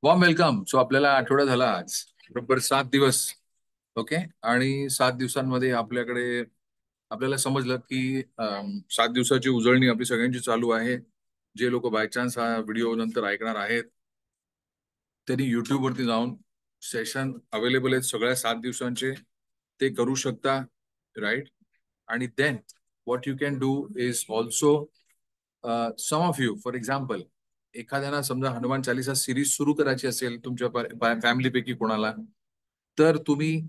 Warm welcome. So आपल्याला आठवडा झाला आज, बरोबर 7 दिवस. ओके. आणि 7 दिवसांमध्ये आपल्याला समजलं की 7 दिवसाची उजळणी आपली सगळ्यांची चालू आहे. जे लोक बाय चान्स हा व्हिडिओ नंतर ऐकणार आहेत त्यांनी युट्यूब वरती जाऊन सेशन अवेलेबल आहेत सगळ्या 7 दिवसांचे, ते करू शकता. राईट. आणि then what you can do is also, some of you for example, एखाद्याला समजा हनुमान चालीसा सिरीज सुरू करायची असेल तुमच्या फॅमिलीपैकी कोणाला, तर तुम्ही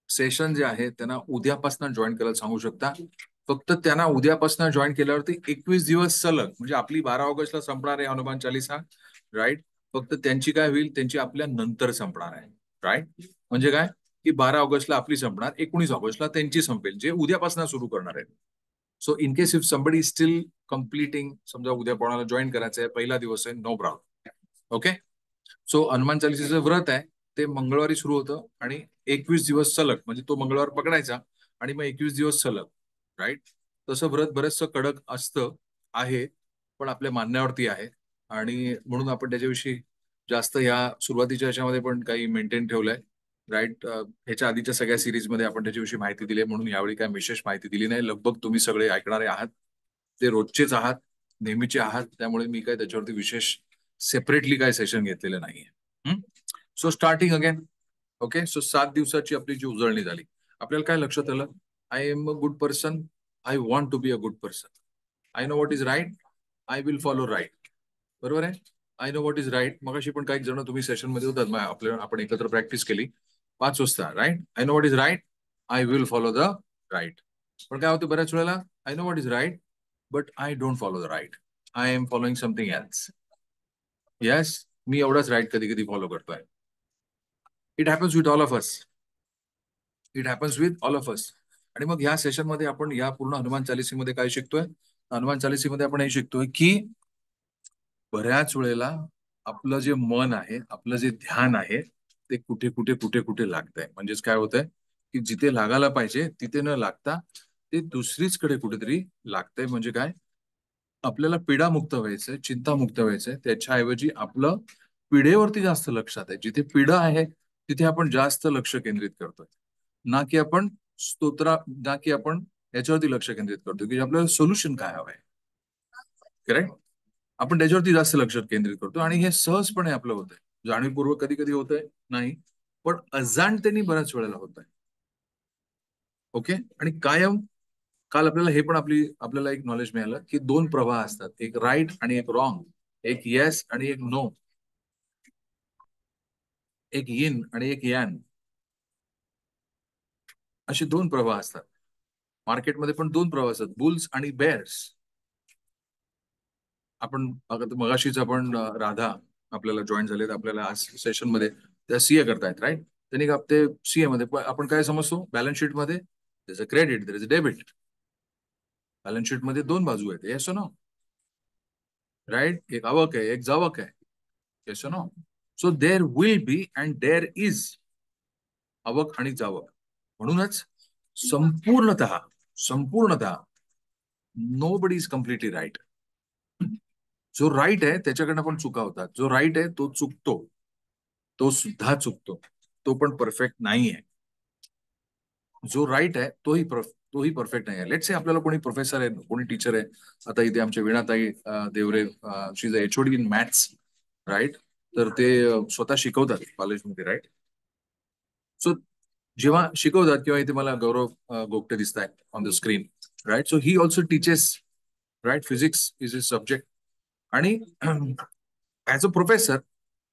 सेशन जे आहे त्यांना उद्यापासून जॉईन करायला सांगू शकता. फक्त त्यांना उद्यापासून जॉईन केल्यावरती 21 दिवस सलग, म्हणजे आपली 12 ऑगस्टला संपणार आहे हनुमान चालीसा. राईट. फक्त त्यांची काय होईल, त्यांची आपल्या नंतर संपणार आहे. राईट. म्हणजे काय, की 12 ऑगस्टला आपली संपणार, 19 ऑगस्टला त्यांची संपेल, जे उद्यापासून सुरू करणार आहे. So in case if somebody still completing, समजा उद्या कोणाला जॉईन करायचं आहे, पहिला दिवस आहे, no problem. Okay. So Hanuman चालिसेचं व्रत आहे, ते मंगळवारी सुरू होतं आणि 21 दिवस सलग, म्हणजे तो मंगळवार पकडायचा आणि मग 21 दिवस सलग. राईट. तसं व्रत बरचसं कडक असतं आहे, पण आपल्या मानण्यावरती आहे. आणि म्हणून आपण त्याच्याविषयी जास्त ह्या सुरुवातीच्या ह्याच्यामध्ये पण काही मेंटेन ठेवलंय. राईट. ह्याच्या आधीच्या सगळ्या सिरीजमध्ये आपण त्याच्याविषयी माहिती दिली आहे, म्हणून यावेळी काय विशेष माहिती दिली नाही. लगभग तुम्ही सगळे ऐकणारे आहात, ते रोजचेच आहात, नेहमीचे आहात, त्यामुळे मी काय त्याच्यावरती विशेष सेपरेटली काय सेशन घेतलेलं नाहीये. So starting again. Okay. So 7 दिवसाची आपली जी उजळणी झाली, आपल्याला काय लक्षात आलं, I am a good person, I want to be a good person, I know what is right, I will follow right. बरोबर आहे. I know what is right. मगाशी पण काही जण तुम्ही सेशन मध्ये होतात, आपण एकत्र प्रॅक्टिस केली 5 वाजता. Right. I know what is right, I will follow the right. पण काय होतं बऱ्याच वेळेला, I know what is right but I don't follow the right, I am following something else. Yes. मी एवढाच राईट कधी कधी फॉलो करतोय. It happens with all of us. It happens with all of us. आणि मग ह्या सेशनमध्ये आपण या पूर्ण हनुमान चालिसीमध्ये काय शिकतोय, हनुमान चालिसीमध्ये आपण हे शिकतोय की बऱ्याच वेळेला आपलं जे मन आहे, आपलं जे ध्यान आहे, ते कुठे कुठे कुठे कुठे लागतंय. म्हणजेच काय होतंय, की जिथे लागायला पाहिजे तिथे न लागता ते दुसरीच कडे कुठेतरी लागतंय. म्हणजे काय, आपल्याला पीडामुक्त व्हायचंय, चिंतामुक्त व्हायचंय, त्याच्याऐवजी आपलं पिढेवरती जास्त लक्षात आहे. जिथे पीडा आहे तिथे आपण जास्त लक्ष केंद्रित करतोय, ना की आपण स्तोत्रा ना की आपण याच्यावरती लक्ष केंद्रित करतो की आपल्याला सोल्युशन काय हवंय. करेक्ट. आपण त्याच्यावरती जास्त लक्ष केंद्रित करतो आणि हे सहजपणे आपलं होतंय. जाणीवपूर्वक कधी कधी होतंय नाही, पण अजाणतेने बऱ्याच वेळेला होत आहे. ओके. आणि कायम, काल आपल्याला हे पण आपल्याला एक नॉलेज मिळालं की दोन प्रवाह असतात, एक राईट आणि एक रॉंग, एक येस आणि एक नो, एक यिन आणि एक यान, असे दोन प्रवाह असतात. मार्केटमध्ये पण दोन प्रवाह असतात, बुल्स आणि बेअर्स. आपण मगाशीच आपण राधा आपल्याला जॉईन झालेत आपल्याला आज सेशन मध्ये, त्या सीए करतायत. राईट. त्यांनी का ते सीए मध्ये आपण काय समजतो, बॅलन्स शीट मध्ये there is a credit, there is a debit. Balance sheet मध्ये दोन बाजू आहेत, येस नो. राईट. एक आवक आहे, एक जावक आहे, yes no. So there will be and there is आवक आणि जावक. म्हणूनच संपूर्णतः संपूर्णतः nobody is completely right. जो राईट आहे त्याच्याकडनं पण चुका होतात, जो राईट आहे तो चुकतो, तो सुद्धा चुकतो, तो पण परफेक्ट नाही आहे. जो राईट आहे तोही परफेक्ट नाही आहे. लेट्स से आपल्याला कोणी प्रोफेसर आहे, कोणी टीचर आहे. आता इथे आमच्या वीणाताई Devare, she is HOD in maths. Right. तर ते स्वतः शिकवतात कॉलेजमध्ये. राईट. सो जेव्हा शिकवतात किंवा इथे मला गौरव गोगटे दिसत आहेत on the screen. Right. So he also teaches. Right. Physics is is subject. आणि as a professor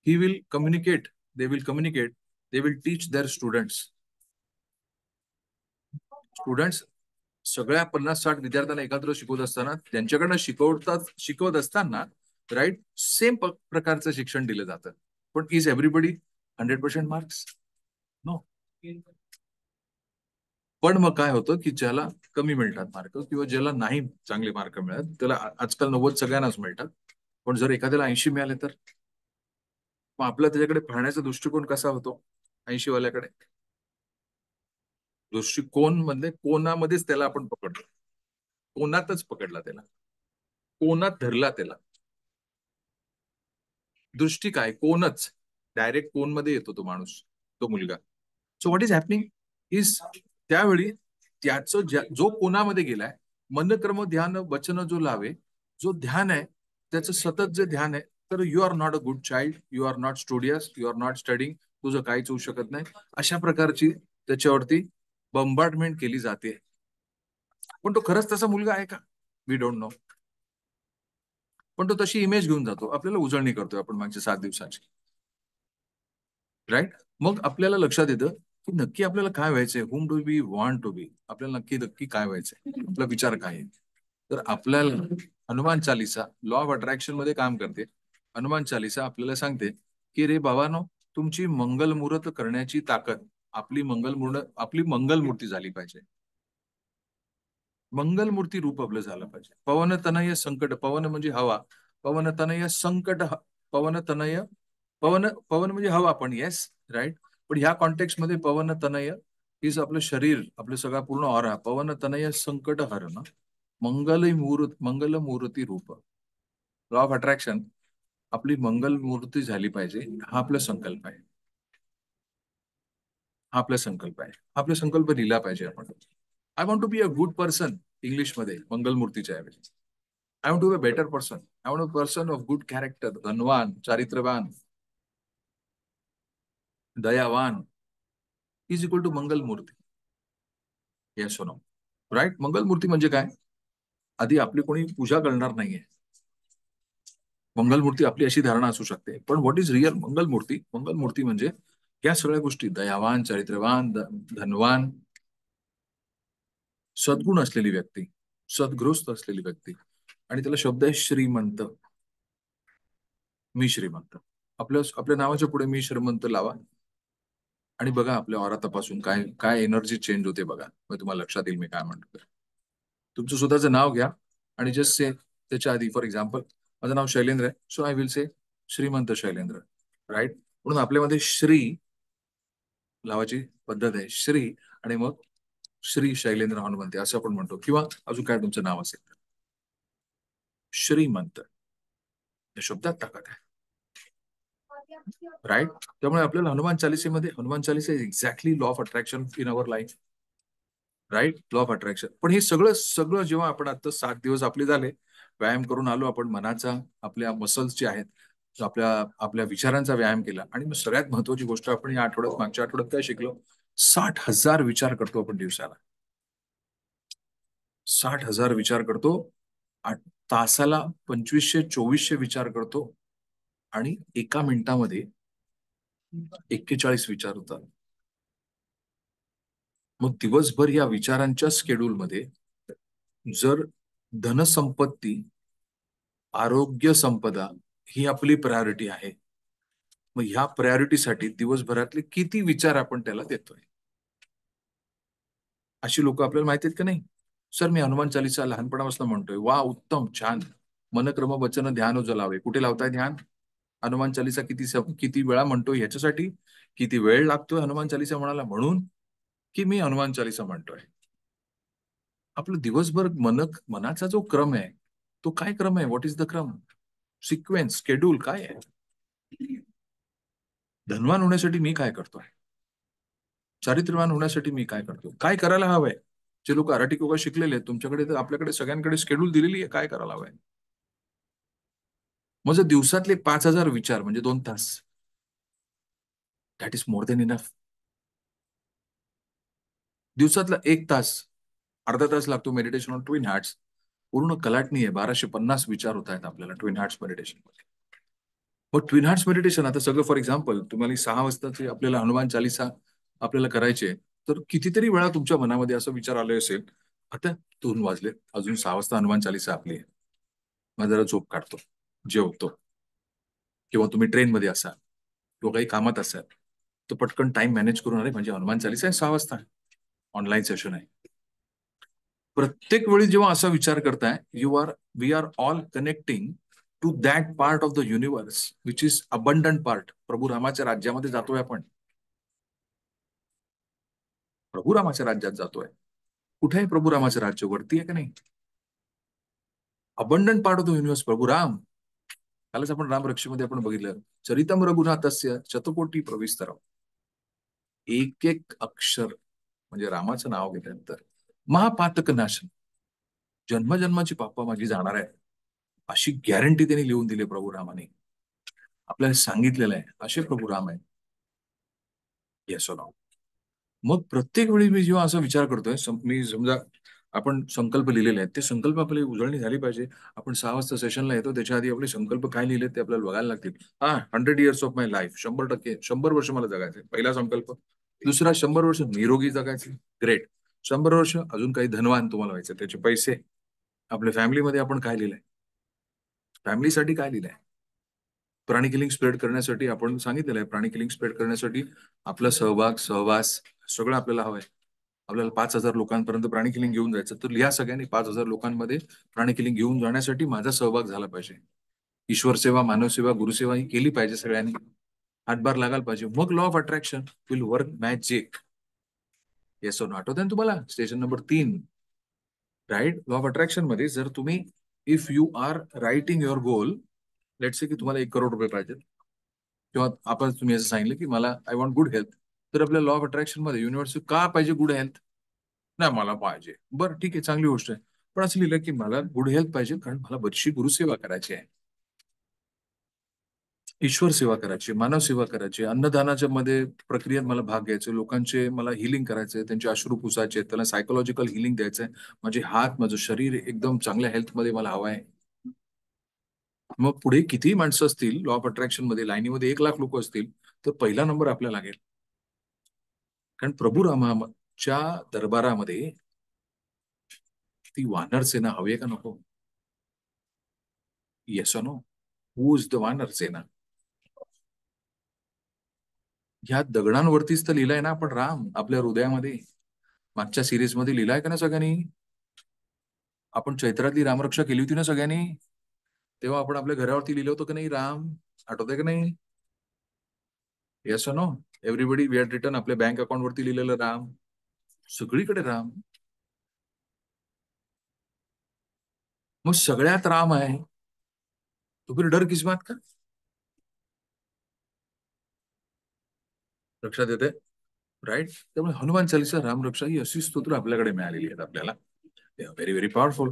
he will communicate, they will teach their students. Students सगळ्या 50-60 विद्यार्थ्यांना एकत्र शिकवत असताना, त्यांच्याकडनं शिकवत असताना, राईट, सेम प्रकारचं शिक्षण दिलं जातं. पण इज एव्हरीबडी 100% मार्क्स? नो. पण मग काय होतं की ज्याला कमी मिळतात मार्क किंवा ज्याला नाही चांगले मार्क मिळत, त्याला आजकाल 90 सगळ्यांनाच मिळतात. पण जर एखाद्याला 80 मिळाले तर मग आपला त्याच्याकडे पाहण्याचा दृष्टिकोन कसा होतो 80 वाल्याकडे? दृष्टिकोन म्हणजे कोणामध्येच त्याला आपण पकडलो, कोणातच पकडला त्याला, कोणात धरला त्याला. दृष्टी काय, कोणच, डायरेक्ट कोण मध्ये येतो तो माणूस, तो मुलगा. So what is happening is, त्यावेळी त्याचं जो कोणामध्ये गेलाय, मन कर्म ध्यान वचन जो लावे, जो ध्यान आहे त्याचं सतत जे ध्यान आहे, तर you are not a good child, you are not studious, you are not studying, तुझं काहीच होऊ शकत नाही, अशा प्रकारची त्याच्यावरती बंबार्डमेंट केली जाते. पण तो खरंच तसा मुलगा आहे का, वी डोंट नो. पण तो तशी इमेज घेऊन जातो, आपल्याला उजळणी करतोय आपण मागच्या 7 दिवसाची, राईट. मग आपल्याला लक्षात येतं की नक्की आपल्याला काय व्हायचंय, हुम डू वी वॉन्ट टू बी, आपल्याला नक्की नक्की काय व्हायचंय, आपला विचार काय आहे. तर आपल्याला Hanuman Chalisa law of attraction मध्ये काम करते. हनुमान चालिसा आपल्याला सांगते की रे बाबानो, तुमची मंगल मुहूर्त करण्याची ताकद, आपली मंगल मूर्ती झाली पाहिजे. मंगल मूर्ती रूप आपलं झालं पाहिजे. पवन तनय संकट, पवन म्हणजे हवा, पवन तनय संकट, पवन तनय, पवन पवन म्हणजे हवा पण, येस, राईट. पण ह्या कॉन्टेक्स्ट मध्ये पवन तनय इज आपलं शरीर, आपलं सगळा पूर्ण ऑरा. पवन तनय संकट हरण, मंगल मूर्ती रूप, लॉ ऑफ अट्रॅक्शन, आपली मंगल मूर्ती झाली पाहिजे, हा आपला संकल्प आहे. हा आपला संकल्प आहे, हा आपला संकल्प लिहिला पाहिजे आपण. I want to be a good person, इंग्लिशमध्ये मंगलमूर्तीच्या ऐवजी. I want to be a better person, I want a person of good character, धनवान, चारित्रवान, दयावान, is equal to Mangalmurti. Yes no, right. Mangalmurti म्हणजे काय, आधी आपली कोणी पूजा करणार नाहीये. मंगलमूर्ती आपली अशी धारणा असू शकते, पण what is real Mangalmurti, Mangalmurti म्हणजे या सगळ्या गोष्टी, दयावान, चारित्रवान, धनवान, सद्गुण असलेली व्यक्ती, सद्गृहस्थ असलेली व्यक्ती. आणि त्याला शब्द आहे श्रीमंत. मी श्रीमंत. आपल्या नावाच्या पुढे मी श्रीमंत लावा आणि बघा आपल्या ऑरा तपासून काय काय एनर्जी चेंज होते बघा, मग तुम्हाला लक्षात येईल मी काय म्हणतो. तुमचं स्वतःचं नाव घ्या आणि जस्ट से, त्याच्या आधी फॉर एक्झाम्पल माझं नाव शैलेंद्र आहे, सो आय विल से श्रीमंत शैलेंद्र, राईट. म्हणून आपल्यामध्ये श्री लावाची पद्धत आहे, श्री, आणि मग श्री शैलेंद्र हनुमंते असं आपण म्हणतो, किंवा अजून काय तुमचं नाव असेल, श्रीमंत, या शब्दात ताकद आहे, राईट. त्यामुळे आपल्याला हनुमान चालिसेमध्ये, Hanuman Chalisa is exactly law of attraction in our life, right. Law of attraction. पण हे सगळं सगळं जेव्हा आपण आता 7 दिवस आपले झाले, व्यायाम करून आलो आपण, मनाचा, आपल्या मसल्स जे आहेत, आपल्या आपल्या विचारांचा व्यायाम केला, आणि मग सगळ्यात महत्वाची गोष्ट आपण या आठवड्यात, मागच्या आठवड्यात काय शिकलो, 60,000 विचार करतो आपण दिवसाला. 60,000 विचार करतो, तासाला 2500-2400 विचार करतो, आणि एका मिनिटामध्ये 41 विचार होतात. मग दिवसभर या विचारांच्या स्केड्यूलमध्ये जर धनसंपत्ती, आरोग्य, संपदा ही आपली प्रायोरिटी आहे, मग ह्या प्रायोरिटीसाठी दिवसभरातले किती विचार आपण त्याला देतोय. अशी लोक आपल्याला माहिती आहेत का नाही. सर मी हनुमान चालिसा लहानपणापासून म्हणतोय, वा उत्तम, छान. मनक्रम वचन ध्यान लावे, कुठे लावताय ध्यान, हनुमान चालिसा किती वेळा म्हणतोय ह्याच्यासाठी, किती वेळ लागतोय हनुमान चालिसा म्हणाला म्हणून, की मी हनुमान चालिसा म्हणतोय. आपलं दिवसभर मनाचा जो क्रम आहे, तो काय क्रम आहे, व्हॉट इज द क्रम, सिक्वेन्स, शेड्यूल काय आहे. धनवान होण्यासाठी मी काय करतोय, चारित्र्यवान होण्यासाठी मी काय करतोय, काय करायला हवंय. जे लोक अराटिक योगा शिकलेले आहेत तुमच्याकडे, तर आपल्याकडे सगळ्यांकडे शेड्यूल दिलेली आहे काय करायला हवंय. मग जर दिवसातले 5,000 विचार म्हणजे 2 तास, that is more than enough. दिवसातला 1 तास, अर्धा तास लागतो मेडिटेशन ऑन ट्विन हार्ट्स, पूर्ण कलाटणी आहे, 1250 विचार होत आहेत आपल्याला ट्विन हार्ट्स मेडिटेशन मध्ये. मग ट्विन हार्ट्स मेडिटेशन आता सगळं, फॉर एक्झाम्पल तुम्हाला 6 वाजताचे आपल्याला हनुमान चालिसा आपल्याला करायचे, तर कितीतरी वेळा तुमच्या मनामध्ये असं विचार आले असेल, आता 2 वाजले, अजून 6 वाजता हनुमान चालिसा आपली आहे, मग जरा झोप काढतो, जेवतो, किंवा तुम्ही ट्रेनमध्ये असाल किंवा काही कामात असाल, तर पटकन टाइम मॅनेज करून, अरे म्हणजे हनुमान चालिसा आहे 6 वाजता, ऑनलाईन सेशन आहे. प्रत्येक वेळी जेव्हा असा विचार करताय, we are all connecting to that part of the universe which is abundant part. प्रभू रामाच्या राज्यामध्ये जातोय आपण, प्रभू रामाच्या राज्यात जातोय. कुठे आहे प्रभू रामाचं राज्य, वरती आहे का नाही. Abundant part of the universe Prabhu Ram, कालच आपण रामरक्षेमध्ये आपण बघितलं, चरितम रघुनाथस्य शतकोटी प्रविस्तरम. एक एक अक्षर म्हणजे रामाचं नाव घेतल्यानंतर महापातक नाशन, जन्मजन्माची पापा माझी जाणार आहे अशी गॅरंटी त्यांनी लिहून दिली प्रभू रामाने. आपल्याला सांगितलेलं आहे असे प्रभू राम आहे. Yes no. मग प्रत्येक वेळी मी जेव्हा असा विचार करतोय, मी समजा आपण संकल्प लिहिलेले आहेत, ते संकल्प आपली उजळणी झाली पाहिजे. आपण 6 वाजता सेशनला येतो, त्याच्या आधी आपले संकल्प काय लिहिले ते आपल्याला बघायला लागतील. 100 years ऑफ माय लाईफ, 100%, 100 वर्ष मला जगायचे, पहिला संकल्प. दुसरा, 100 वर्ष निरोगी जगायचे, ग्रेट. 100 वर्ष अजून काही धनवान तुम्हाला व्हायचं, त्याचे पैसे. आपल्या फॅमिलीमध्ये आपण काय लिहिलंय, फॅमिलीसाठी काय लिहिलंय. प्राणी किलिंग स्प्रेड करण्यासाठी आपण सांगितलेलं आहे, प्राणी किलिंग स्प्रेड करण्यासाठी आपला सहवास सगळं आपल्याला हवंय. आपल्याला 5,000 लोकांपर्यंत प्राणी किलिंग घेऊन जायचं, तर लिहा सगळ्यांनी 5,000 लोकांमध्ये प्राणी किलिंग घेऊन जाण्यासाठी माझा सहभाग झाला पाहिजे. ईश्वर सेवा, मानव सेवा, गुरुसेवा ही केली पाहिजे सगळ्यांनी, हातभार लागायला पाहिजे. मग law of attraction will work magic. Yes और नो. आठवतंय ना तुम्हाला station number 3, right? Law of attraction मध्ये जर तुम्ही, if you are writing your goal, let's say की तुम्हाला 1 करोड रुपये पाहिजेत, किंवा आपण तुम्ही असं सांगितलं की मला आय वॉन्ट गुड हेल्थ, तर आपल्या लॉ ऑफ अट्रॅक्शन मध्ये युनिव्हर्स का पाहिजे गुड हेल्थ? नाही मला पाहिजे, बरं ठीक आहे, चांगली गोष्ट आहे. पण असं लिहिलं की मला गुड हेल्थ पाहिजे कारण मला बरीचशी गुरुसेवा करायची आहे, ईश्वर सेवा करायची, मानव सेवा करायची, अन्नदानाच्या मध्ये प्रक्रियेत मला भाग घ्यायचे, लोकांचे मला हिलिंग करायचंय, त्यांचे अश्रू पुसायचे, त्याला सायकोलॉजिकल हिलिंग द्यायचंय. माझे हात, माझं शरीर एकदम चांगल्या हेल्थमध्ये मला हवं आहे. मग पुढे किती माणसं असतील लॉ ऑफ अट्रॅक्शन मध्ये, लाईनीमध्ये 1 लाख लोक असतील, तर पहिला नंबर आपला लागेल. कारण प्रभू रामाच्या दरबारामध्ये ती वानर सेना हवी आहे का नको? Yes no. Who is the वानर सेना? ह्या दगडांवरतीच तर लिहिलंय ना आपण राम आपल्या हृदयामध्ये. मागच्या सिरीज मध्ये लिहिलाय का ना सगळ्यांनी? आपण चैत्रातली रामरक्षा केली होती ना सगळ्यांनी, तेव्हा आपण आपल्या घरावरती लिहिलं होतं का नाही राम? आठवतंय का नाही? Yes no. Everybody we had written आपल्या बँक अकाउंट वरती लिहिलेलं राम, सगळीकडे राम. मग सगळ्यात राम आहे तो फिर डर किस बात का? लक्षात येते, राईट? त्यामुळे हनुमान चालीसा, रामरक्षा ही अशी स्तोत्र आपल्याकडे मिळालेली आहेत आपल्याला. Very very powerful.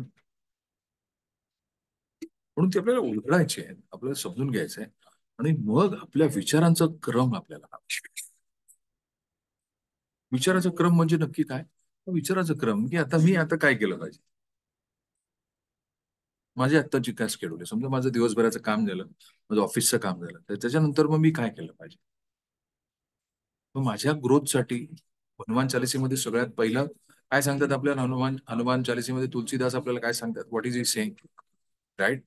म्हणून ते आपल्याला उलगडायचे आहेत, आपल्याला समजून घ्यायचं आहे. आणि मग आपल्या विचारांचा क्रम आपल्याला, विचाराचा क्रम म्हणजे नक्की काय? विचाराचा क्रम की आता मी आता काय केलं पाहिजे, माझी आत्ताची काय शेड्यूल आहे. समजा माझं दिवसभराचं काम झालं, माझं ऑफिसचं काम झालं, तर त्याच्यानंतर मग मी काय केलं पाहिजे. मग माझ्या ग्रोथसाठी हनुमान चालिसेमध्ये सगळ्यात पहिलं काय सांगतात आपल्याला, हनुमान हनुमान चालिसेमध्ये तुलसीदास आपल्याला काय सांगतात, what is he saying, right?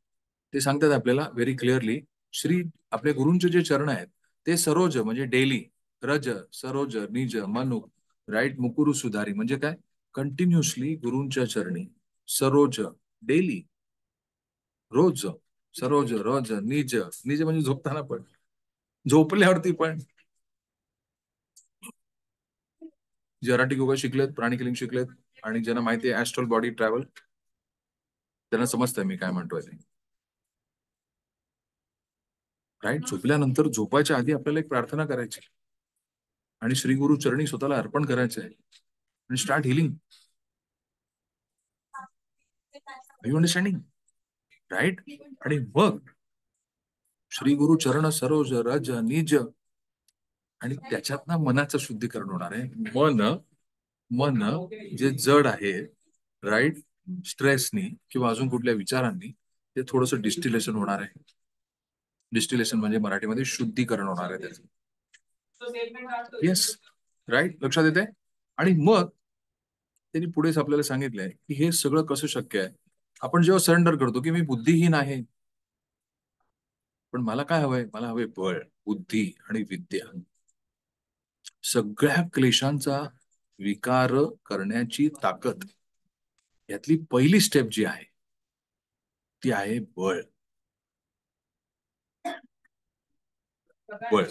ते सांगतात आपल्याला व्हेरी क्लिअरली, श्री आपल्या गुरूंचे जे चरण आहेत ते सरोज म्हणजे डेली, रज सरोज निज मनु, राईट, मुकुरु सुधारी म्हणजे काय, कंटिन्युअसली गुरूंच्या चरणी, सरोज डेली, रोज, सरोज रोज निज, निज म्हणजे झोपताना पण, झोपल्यावरती पण. जराठी योगा शिकलेत, प्राणी किलिंग शिकलेत, आणि ज्यांना माहिती आहे ऍस्ट्रल बॉडी ट्रॅव्हल, त्यांना समजतंय मी काय म्हणतोय ते, राईट? झोपल्यानंतर, झोपायच्या आधी आपल्याला एक प्रार्थना करायची आणि श्री गुरु चरणी स्वतःला अर्पण करायचं आहे आणि start healing. Are you understanding, right? आणि मग श्री गुरु चरण सरोज रज निज, आणि त्याच्यातनं मनाचं शुद्धीकरण होणार आहे. मन, मन जे जड आहे, राईट, स्ट्रेसनी किंवा अजून कुठल्या विचारांनी, ते थोडंसं डिस्टिलेशन होणार आहे. डिस्टिलेशन म्हणजे मराठीमध्ये शुद्धीकरण होणार आहे त्याचं. येस, राईट, लक्षात येते. आणि मग त्यांनी पुढेच आपल्याला सांगितलंय की हे सगळं कसं शक्य आहे. आपण जेव्हा सरेंडर करतो की मी बुद्धिहीन आहे, पण मला काय हवंय, मला हवंय बळ, बुद्धी आणि विद्या. सगळ्या क्लेशांचा विकार करण्याची ताकद, यातली पहिली स्टेप जी आहे ती आहे बळ. बळ.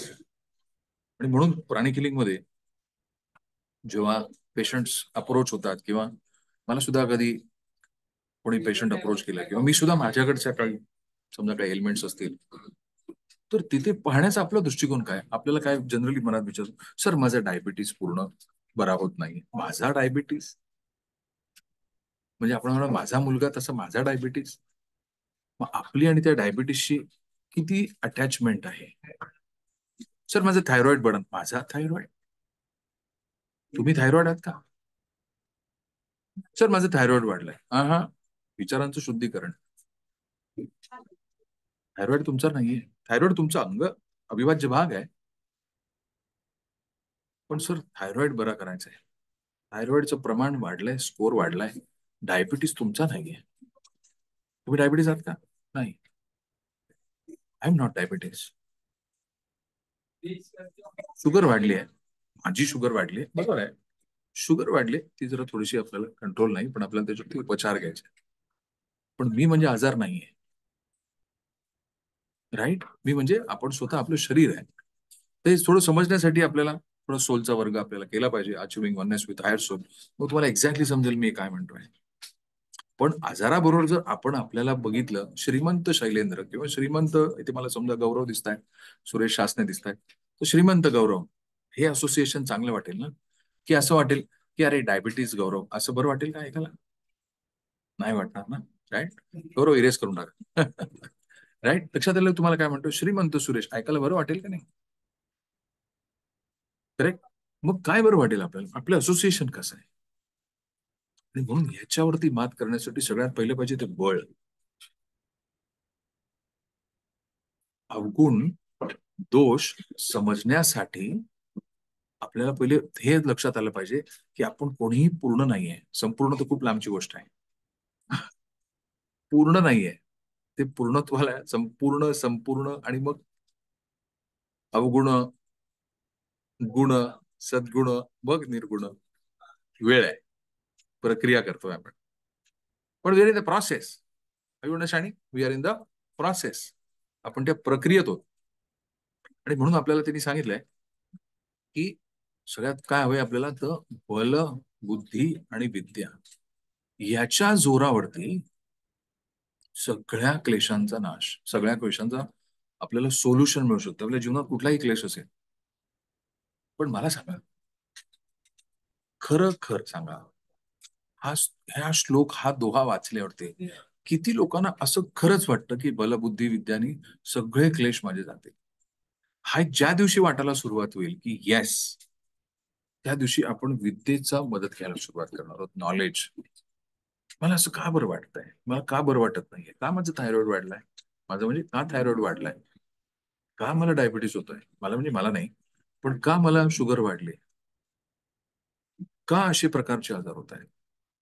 आणि म्हणून प्राणी किलिंग मध्ये जेव्हा पेशंट्स अप्रोच होतात, किंवा मला सुद्धा कधी कोणी पेशंट अप्रोच केला, किंवा मी सुद्धा माझ्याकडच्या काळी समजा काही एलिमेंट्स असतील, तर तिथे पाहण्याचा आपला दृष्टिकोन काय, आपल्याला काय जनरली मनात विचारतो, सर माझा डायबिटीस पूर्ण बरा होत नाही. माझा डायबिटीस म्हणजे आपण म्हणा माझा मुलगा तसा माझा डायबिटीस. मग आपली आणि त्या डायबिटीसची किती अटॅचमेंट आहे. सर माझं थायरॉइड बडन, माझा थायरॉइड, तुम्ही थायरॉइड आहात का? सर माझं थायरॉइड वाढलंय. हा हा, विचारांचं शुद्धीकरण. थायरॉइड तुमचा नाहीये, थायरॉइड तुमचा अंग अविभाज्य भाग आहे. पण सर थायरॉइड बरा करायचा आहे, थायरॉइडचं प्रमाण वाढलंय, स्कोर वाढलाय, डायबिटीस तुमचा नाहीये. तुम्ही डायबिटीस आहात का? नाही. I am not diabetes. Sugar वाढली आहे, माझी शुगर वाढली आहे, बरोबर आहे. शुगर वाढली ती जरा थोडीशी आपल्याला कंट्रोल नाही, पण आपल्याला त्याच्यावरती उपचार घ्यायचे. पण मी म्हणजे आजार नाहीये, राईट. मी म्हणजे आपण स्वतः आपलं शरीर आहे. ते थोडं समजण्यासाठी आपल्याला थोडा सोलचा वर्ग आपल्याला केला पाहिजे, achieving oneness with higher soul. मग तुम्हाला एक्झॅक्टली समजेल मी काय म्हणतोय. पण आजाराबरोबर जर आपण आपल्याला बघितलं, श्रीमंत शैलेंद्र किंवा श्रीमंत, इथे मला समजा गौरव दिसत आहेत, सुरेश शासने दिसत आहेत, तर श्रीमंत गौरव हे असोसिएशन चांगलं वाटेल ना, की असं वाटेल की अरे डायबिटीज गौरव, असं बरं वाटेल का ऐकायला? नाही वाटणार ना, राईट. गौरव इरेज करून टाका. राईट, लक्षात आलं तुम्हाला काय म्हणतो, श्रीमंत सुरेश ऐकायला बरं वाटेल का नाही? करेक्ट. मग काय बरं वाटेल आपल्याला, आपलं असोसिएशन कसं आहे. आणि म्हणून ह्याच्यावरती मात करण्यासाठी सगळ्यात पहिलं पाहिजे ते बळ. अवगुण दोष समजण्यासाठी आपल्याला पहिले हे लक्षात आलं पाहिजे की आपण कोणीही पूर्ण नाहीये. संपूर्ण तर खूप लांबची गोष्ट आहे. पूर्ण नाहीये, ते पूर्णत्वाला संपूर्ण, संपूर्ण आणि मग अवगुण, गुण, सद्गुण, मग निर्गुण. वेळ आहे, प्रक्रिया करतोय आपण. पण we are in the process. I you understanding, we are in the process. आपण त्या प्रक्रियेत होतो. आणि म्हणून आपल्याला त्यांनी सांगितलंय की सगळ्यात काय हवंय आपल्याला, तर बल, बुद्धी आणि विद्या याच्या जोरावरती सगळ्या क्लेशांचा नाश, सगळ्या क्लेशांचा आपल्याला सोल्युशन मिळू शकतं. आपल्या जीवनात कुठलाही क्लेश असेल. पण मला सांगा, खरं खरं सांगा, हा ह्या श्लोक, हा दोहा वाचल्यावरती किती लोकांना असं खरंच वाटतं की बलबुद्धी विद्यानी सगळे क्लेश माझे जाते. हा ज्या दिवशी वाटायला सुरुवात होईल की येस, त्या दिवशी आपण विद्येचा मदत घ्यायला सुरुवात करणार आहोत, नॉलेज. मला असं का बरं वाटतंय, मला का बरं वाटत नाहीये, का माझं थायरॉइड वाढलाय, माझं म्हणजे का थायरॉइड वाढलाय, का मला डायबिटीस होतोय, मला म्हणजे मला नाही, पण का मला शुगर वाढली, का असे प्रकारचे आजार होत आहेत,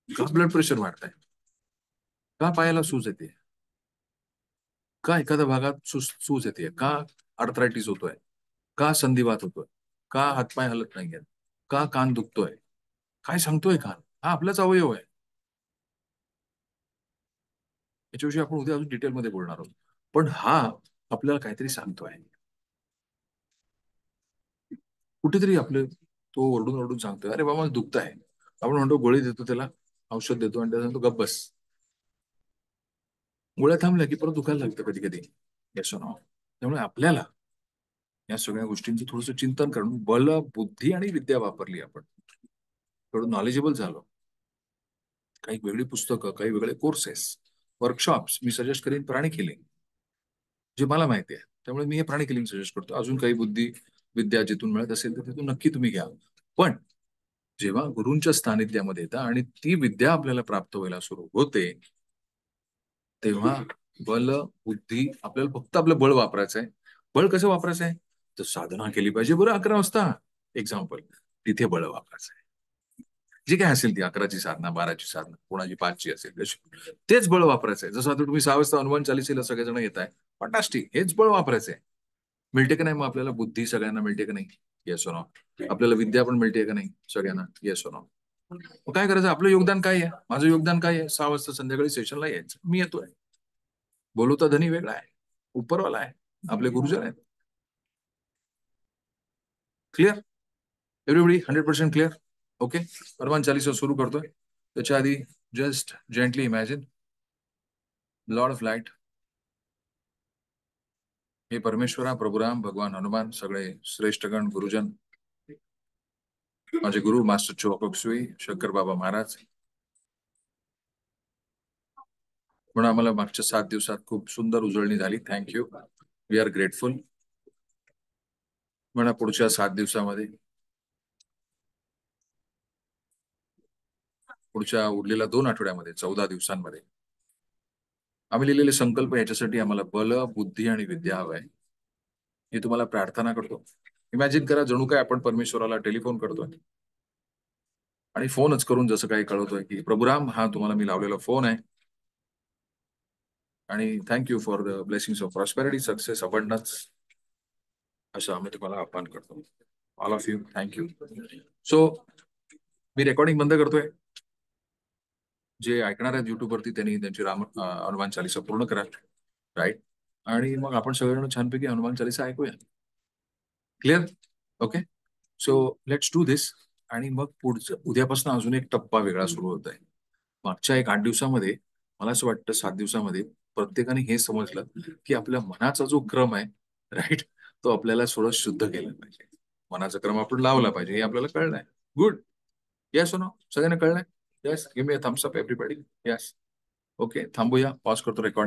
का ब्लड प्रेशर वाढत आहे, का पायाला सूज येते, का एखाद्या भागात सूज येते, का आर्थरायटिस होतोय, का संधिवात होतोय, का हातपाय हलत नाहीयेत, का कान दुखतोय, काय सांगतोय कान, हा आपलाच अवयव आहे. याच्याविषयी आपण उद्या अजून डिटेलमध्ये बोलणार आहोत. पण हा आपल्याला काहीतरी सांगतोय, कुठेतरी आपलं तो ओरडून ओरडून सांगतोय, अरे बाबा दुखत आहे. आपण म्हणतो गोळी देतो त्याला, औषध देतो आणि त्याला म्हणतो गप्प बस. गोळ्या थांबल्या की परत दुखायला लागतं कधी कधी. Yes no. त्यामुळे आपल्याला या सगळ्या गोष्टींचं थोडंसं चिंतन करून बल, बुद्धी आणि विद्या वापरली, आपण थोडं नॉलेजेबल झालो, काही वेगळी पुस्तकं, काही वेगळे कोर्सेस, वर्कशॉप्स मी सजेस्ट करेन, प्राणिक हिलिंग जे मला माहिती आहे, त्यामुळे मी हे प्राणिक हिलिंग सजेस्ट करतो. अजून काही बुद्धी विद्या जिथून मिळत असेल तर तिथून नक्की तुम्ही घ्या. पण जेव्हा गुरूंच्या सानिध्यामध्ये येतं आणि ती विद्या आपल्याला प्राप्त व्हायला सुरू होते, तेव्हा बल, बुद्धी, आपल्याला फक्त आपलं बळ वापरायचं आहे. बळ कसं वापरायचं आहे, तर साधना केली पाहिजे बरं 11 वाजता, एक्झाम्पल, तिथे बळ वापरायचं आहे. जी काय असेल ती 11ची साधना, 12ची साधना, कोणाची 5ची असेल तशी, तेच बळ वापरायचं आहे. जसं आता तुम्ही 6 वाजता हनुमान चालीसेला सगळेजण येत आहे, फटास्टिक, हेच बळ वापरायचं आहे. मिळते का नाही मग आपल्याला बुद्धी, सगळ्यांना मिळते का नाही, येस नो. आपल्याला विद्या पण मिळते का नाही सगळ्यांना, येस नो. मग काय करायचं, आपलं योगदान काय आहे, माझं योगदान काय आहे, 6 वाजता संध्याकाळी सेशनला यायचं, मी येतोय. बोलवता धनी वेगळा आहे, उपरवाला आहे, आपले गुरुजन आहेत. Clear everybody, 100% clear. Okay, Hanuman Chalisa सुरू करतोय. त्याच्या आधी just gently imagine Lord of light हे परमेश्वरा, प्रभुराम, भगवान हनुमान, सगळे श्रेष्ठगण, गुरुजन, माझे गुरु मास्टर चोकसुई, शंकर बाबा महाराज, म्हणून आम्हाला मागच्या 7 दिवसात खूप सुंदर उजळणी झाली. थँक्यू. We are grateful. म्हणा पुढच्या 7 दिवसामध्ये, पुढच्या उरलेल्या 2 आठवड्यामध्ये, 14 दिवसांमध्ये आम्ही लिहिलेले संकल्प, याच्यासाठी आम्हाला बल, बुद्धी आणि विद्या हवं आहे. मी तुम्हाला प्रार्थना करतो. इमॅजिन करा जणू काय आपण परमेश्वराला टेलिफोन करतोय आणि फोनच करून जसं काही कळवतोय की प्रभुराम, हा तुम्हाला मी लावलेला फोन आहे आणि thank you for the blessings of prosperity, success, abundance, असं आम्ही तुम्हाला आव्हान करतो. All of you, thank you. So me recording बंद करतोय. जे ऐकणार आहेत युट्यूबवरती त्यांनी त्यांची हनुमान चालिसा पूर्ण करा. राईट. आणि मग आपण सगळेजण छानपैकी हनुमान चालिसा ऐकूया. Clear? Okay. So let's do this. आणि मग पुढचं उद्यापासून अजून एक टप्पा वेगळा सुरू होत आहे. मागच्या एक 8 दिवसामध्ये, मला असं वाटतं 7 दिवसामध्ये, प्रत्येकाने हे समजलं की आपल्या मनाचा जो क्रम आहे, राईट, तो आपल्याला थोडं शुद्ध केला पाहिजे. मनाचा क्रम आपण लावला पाहिजे हे आपल्याला कळलंय. गुड. येस, नो, सगळ्यांना कळलंय? Yes, give me a thumbs up everybody. Yes. Okay, थांबूया. पॉज करतो रेकॉर्ड.